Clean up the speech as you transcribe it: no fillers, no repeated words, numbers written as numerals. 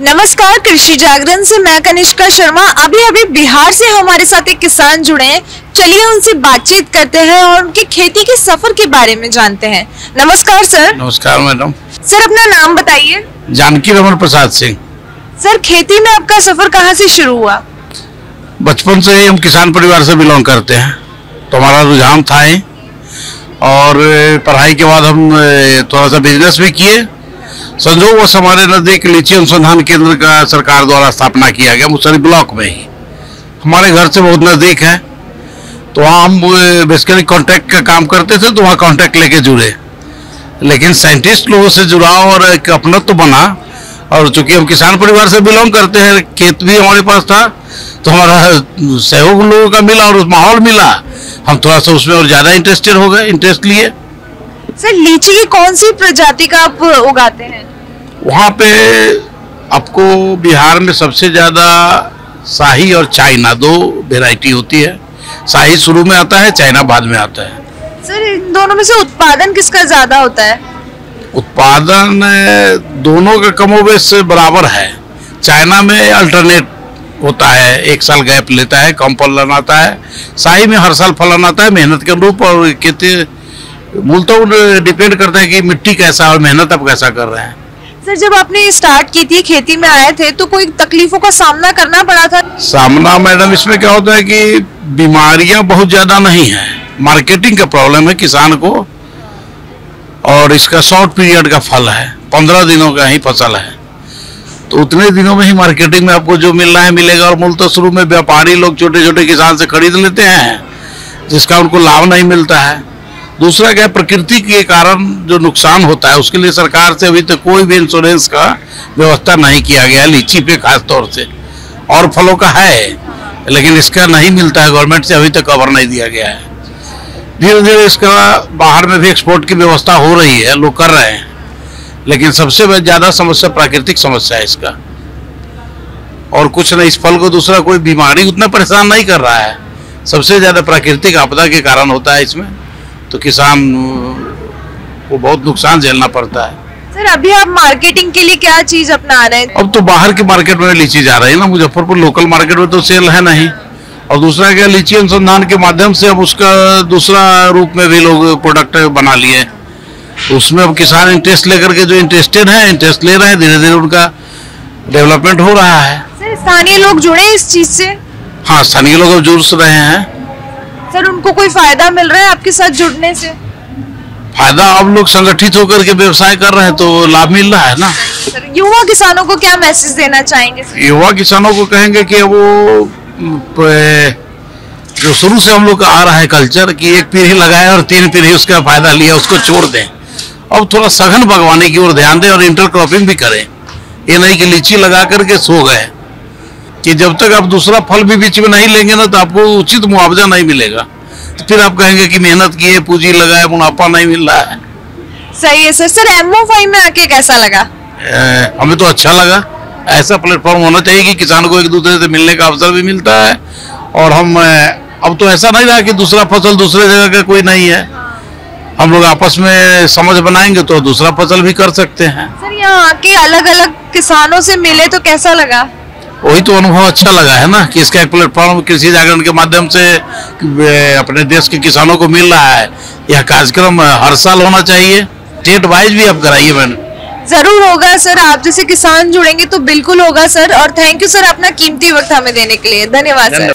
नमस्कार, कृषि जागरण से मैं कनिष्का शर्मा। अभी बिहार से हमारे साथ एक किसान जुड़े हैं। चलिए उनसे बातचीत करते हैं और उनकी खेती के सफर के बारे में जानते हैं। नमस्कार सर। नमस्कार मैडम। सर अपना नाम बताइए। जानकी रमन प्रसाद सिंह। सर खेती में आपका सफर कहाँ से शुरू हुआ? बचपन से ही हम किसान परिवार से बिलोंग करते हैं, तो हमारा रुझान था ही। और पढ़ाई के बाद हम थोड़ा सा बिजनेस भी किए। संजोगवश हमारे नजदीक लीची अनुसंधान केंद्र का सरकार द्वारा स्थापना किया गया, मुसहरी ब्लॉक में ही। हमारे घर से बहुत नजदीक है, तो वहाँ हम बेसिकली कॉन्ट्रैक्ट का काम करते थे, तो वहाँ कॉन्ट्रैक्ट लेके जुड़े। लेकिन साइंटिस्ट लोगों से जुड़ाव और एक अपनत्व बना। और चूंकि हम किसान परिवार से बिलोंग करते हैं, खेत भी हमारे पास था, तो हमारा सहयोग लोगों का मिला और उस माहौल मिला, हम थोड़ा सा उसमें और ज्यादा इंटरेस्टेड हो गए, इंटरेस्ट लिए। सर लीची की कौन सी प्रजाति का आप उगाते हैं? वहाँ पे आपको बिहार में सबसे ज्यादा शाही और चाइना दो वेराइटी होती है। शाही शुरू में आता है, चाइना बाद में आता है। सर इन दोनों में से उत्पादन किसका ज्यादा होता है? उत्पादन दोनों का कमोबेश बराबर है। चाइना में अल्टरनेट होता है, एक साल गैप लेता है, कम फलन आता है। शाही में हर साल फलन आता है, मेहनत के अनुरूप। और खेती मूलतः डिपेंड करता है कि मिट्टी कैसा और मेहनत आप कैसा कर रहे हैं। सर जब आपने स्टार्ट की थी, खेती में आए थे, तो कोई तकलीफों का सामना करना पड़ा था? सामना मैडम इसमें क्या होता है कि बीमारियां बहुत ज्यादा नहीं है, मार्केटिंग का प्रॉब्लम है किसान को। और इसका शॉर्ट पीरियड का फल है, 15 दिनों का ही फसल है, तो उतने दिनों में ही मार्केटिंग में आपको जो मिलना है मिलेगा। और मूलतः शुरू में व्यापारी लोग छोटे छोटे किसान से खरीद लेते हैं, जिसका उनको लाभ नहीं मिलता है। दूसरा क्या, प्रकृति के कारण जो नुकसान होता है उसके लिए सरकार से अभी तक कोई भी इंश्योरेंस का व्यवस्था नहीं किया गया, लीची पे खास तौर से। और फलों का है, लेकिन इसका नहीं मिलता है, गवर्नमेंट से अभी तक कवर नहीं दिया गया है। धीरे धीरे इसका बाहर में भी एक्सपोर्ट की व्यवस्था हो रही है, लोग कर रहे हैं। लेकिन सबसे ज्यादा समस्या प्राकृतिक समस्या है इसका, और कुछ नहीं। इस फल को दूसरा कोई बीमारी उतना परेशान नहीं कर रहा है, सबसे ज्यादा प्राकृतिक आपदा के कारण होता है इसमें, तो किसान को बहुत नुकसान झेलना पड़ता है। सर अभी आप मार्केटिंग के लिए क्या चीज अपना रहे हैं? अब तो बाहर की मार्केट में लीची जा रही है ना, मुजफ्फरपुर लोकल मार्केट में तो सेल है नहीं। और दूसरा क्या, लीची अनुसंधान के माध्यम से अब उसका दूसरा रूप में भी लोग प्रोडक्ट बना लिए। उसमें अब किसान इंटरेस्ट लेकर के जो इंटरेस्टेड है, इंटरेस्ट ले रहे हैं, धीरे धीरे उनका डेवलपमेंट हो रहा है। सर स्थानीय लोग जुड़े इस चीज से? हाँ, स्थानीय लोग अब जुड़ रहे हैं। सर उनको कोई फायदा मिल रहा है आपके साथ जुड़ने से? फायदा, अब लोग संगठित होकर के व्यवसाय कर रहे हैं, तो लाभ मिल रहा है ना। सर युवा किसानों को क्या मैसेज देना चाहेंगे? युवा किसानों को कहेंगे कि वो जो शुरू से हम लोग का आ रहा है कल्चर कि एक पीढ़ी लगाए और 3 पीढ़ी उसका फायदा लिया, उसको छोड़ दें। अब थोड़ा सघन बागवानी की ओर ध्यान दें और इंटरक्रॉपिंग भी करें। ये नहीं कि लीची लगा करके सो गए, कि जब तक आप दूसरा फल भी बीच में नहीं लेंगे ना, तो आपको उचित मुआवजा नहीं मिलेगा। तो फिर आप कहेंगे कि मेहनत की है, पूंजी लगाए, मुनाफा नहीं मिल रहा है। सही है सर। सर MO5 में आके कैसा लगा? हमें तो अच्छा लगा। ऐसा प्लेटफॉर्म होना चाहिए कि किसान को एक दूसरे से मिलने का अवसर भी मिलता है। और हम अब तो ऐसा नहीं रहा कि दूसरा फसल दूसरे जगह का कोई नहीं है, हम लोग आपस में समझ बनाएंगे तो दूसरा फसल भी कर सकते हैं। सर यहाँ आके अलग अलग किसानों से मिले तो कैसा लगा? वही तो अनुभव अच्छा लगा है ना, कि इसका एक प्लेटफॉर्म कृषि जागरण के माध्यम से अपने देश के किसानों को मिल रहा है। यह कार्यक्रम हर साल होना चाहिए, स्टेट वाइज भी आप कराइए मैंने। जरूर होगा सर, आप जैसे किसान जुड़ेंगे तो बिल्कुल होगा सर। और थैंक यू सर अपना कीमती वक्त हमें देने के लिए। धन्यवाद सर।